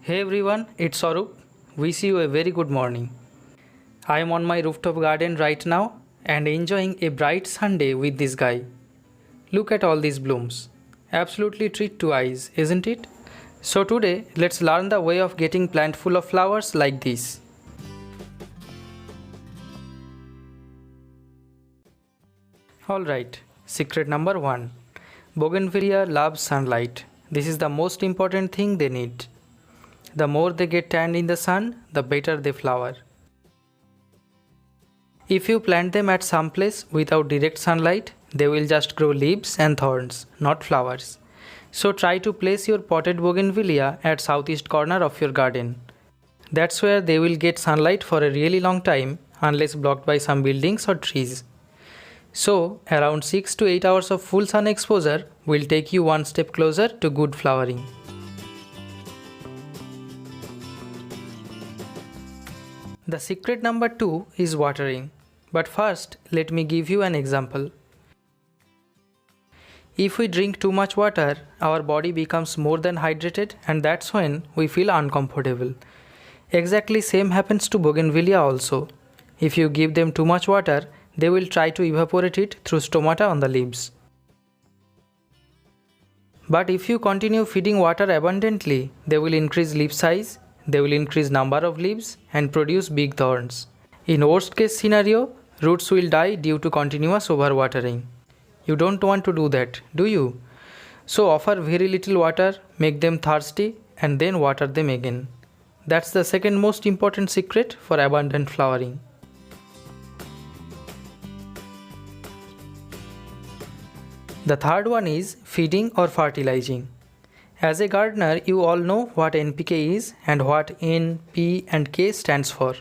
Hey everyone, it's Sarup. Wish you a very good morning. I am on my rooftop garden right now and enjoying a bright Sunday with this guy. Look at all these blooms. Absolutely treat to eyes, isn't it? So today, let's learn the way of getting plant full of flowers like this. Alright, secret number 1. Bougainvilea loves sunlight. This is the most important thing they need. The more they get tanned in the sun, the better they flower. If you plant them at some place without direct sunlight, they will just grow leaves and thorns, not flowers. So try to place your potted bougainvillea at southeast corner of your garden. That's where they will get sunlight for a really long time unless blocked by some buildings or trees. So around 6 to 8 hours of full sun exposure will take you one step closer to good flowering. The secret number 2 is watering. But first, let me give you an example. If we drink too much water, our body becomes more than hydrated and that's when we feel uncomfortable. Exactly same happens to bougainvillea also. If you give them too much water, they will try to evaporate it through stomata on the leaves. But if you continue feeding water abundantly, they will increase leaf size, they will increase number of leaves and produce big thorns. In worst case scenario, roots will die due to continuous overwatering. You don't want to do that, do you? So offer very little water, make them thirsty and then water them again. That's the second most important secret for abundant flowering. The third one is feeding or fertilizing. As a gardener, you all know what NPK is and what N, P and K stands for.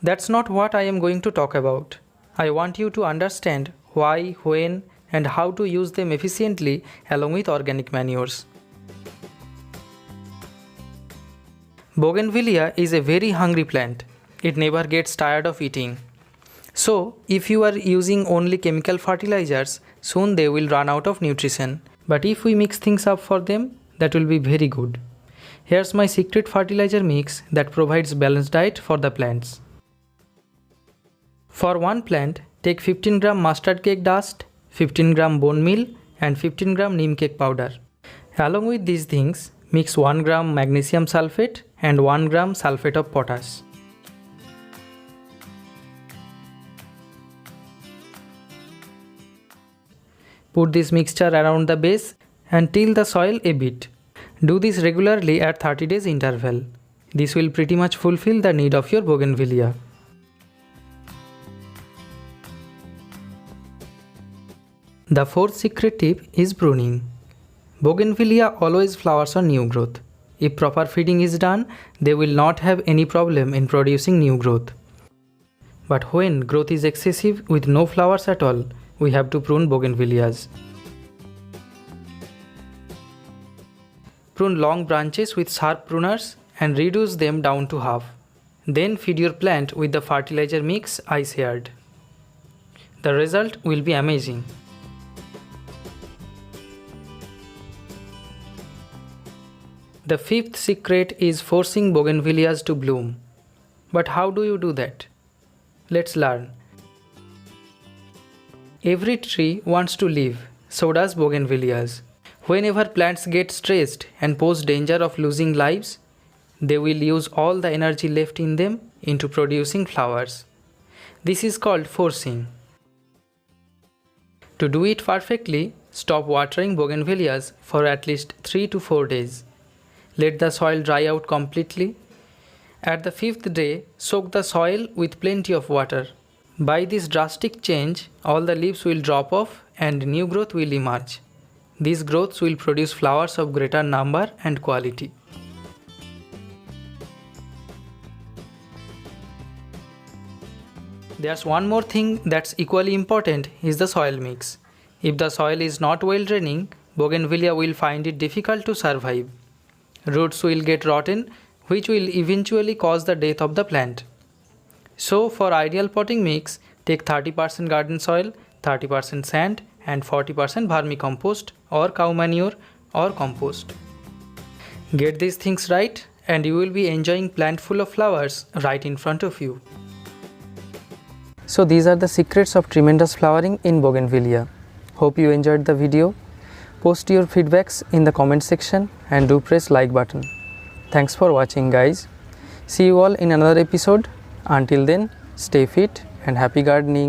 That's not what I am going to talk about. I want you to understand why, when and how to use them efficiently along with organic manures. Bougainvillea is a very hungry plant. It never gets tired of eating. So, if you are using only chemical fertilizers, soon they will run out of nutrition. But if we mix things up for them, that will be very good. Here's my secret fertilizer mix that provides balanced diet for the plants. For one plant, take 15 gram mustard cake dust, 15 gram bone meal and 15 gram neem cake powder. Along with these things, mix 1 gram magnesium sulfate and 1 gram sulfate of potash. Put this mixture around the base and till the soil a bit. Do this regularly at 30 days interval. This will pretty much fulfill the need of your bougainvillea. The fourth secret tip is pruning. Bougainvillea always flowers on new growth. If proper feeding is done, they will not have any problem in producing new growth. But when growth is excessive with no flowers at all, we have to prune bougainvilleas. Prune long branches with sharp pruners and reduce them down to half. Then feed your plant with the fertilizer mix I shared. The result will be amazing. The fifth secret is forcing bougainvilleas to bloom. But how do you do that? Let's learn. Every tree wants to live, so does bougainvilleas. Whenever plants get stressed and pose danger of losing lives, they will use all the energy left in them into producing flowers. This is called forcing. To do it perfectly, stop watering bougainvilleas for at least 3 to 4 days. Let the soil dry out completely. At the 5th day, soak the soil with plenty of water. By this drastic change, all the leaves will drop off and new growth will emerge. These growths will produce flowers of greater number and quality. There's one more thing that's equally important is the soil mix. If the soil is not well draining, bougainvillea will find it difficult to survive. Roots will get rotten, which will eventually cause the death of the plant. So for ideal potting mix, take 30% garden soil, 30% sand and 40% vermicompost or cow manure or compost. Get these things right and you will be enjoying plant full of flowers right in front of you. So these are the secrets of tremendous flowering in Bougainvillea. Hope you enjoyed the video. Post your feedbacks in the comment section and do press like button. Thanks for watching, guys. See you all in another episode. Until then, stay fit and happy gardening.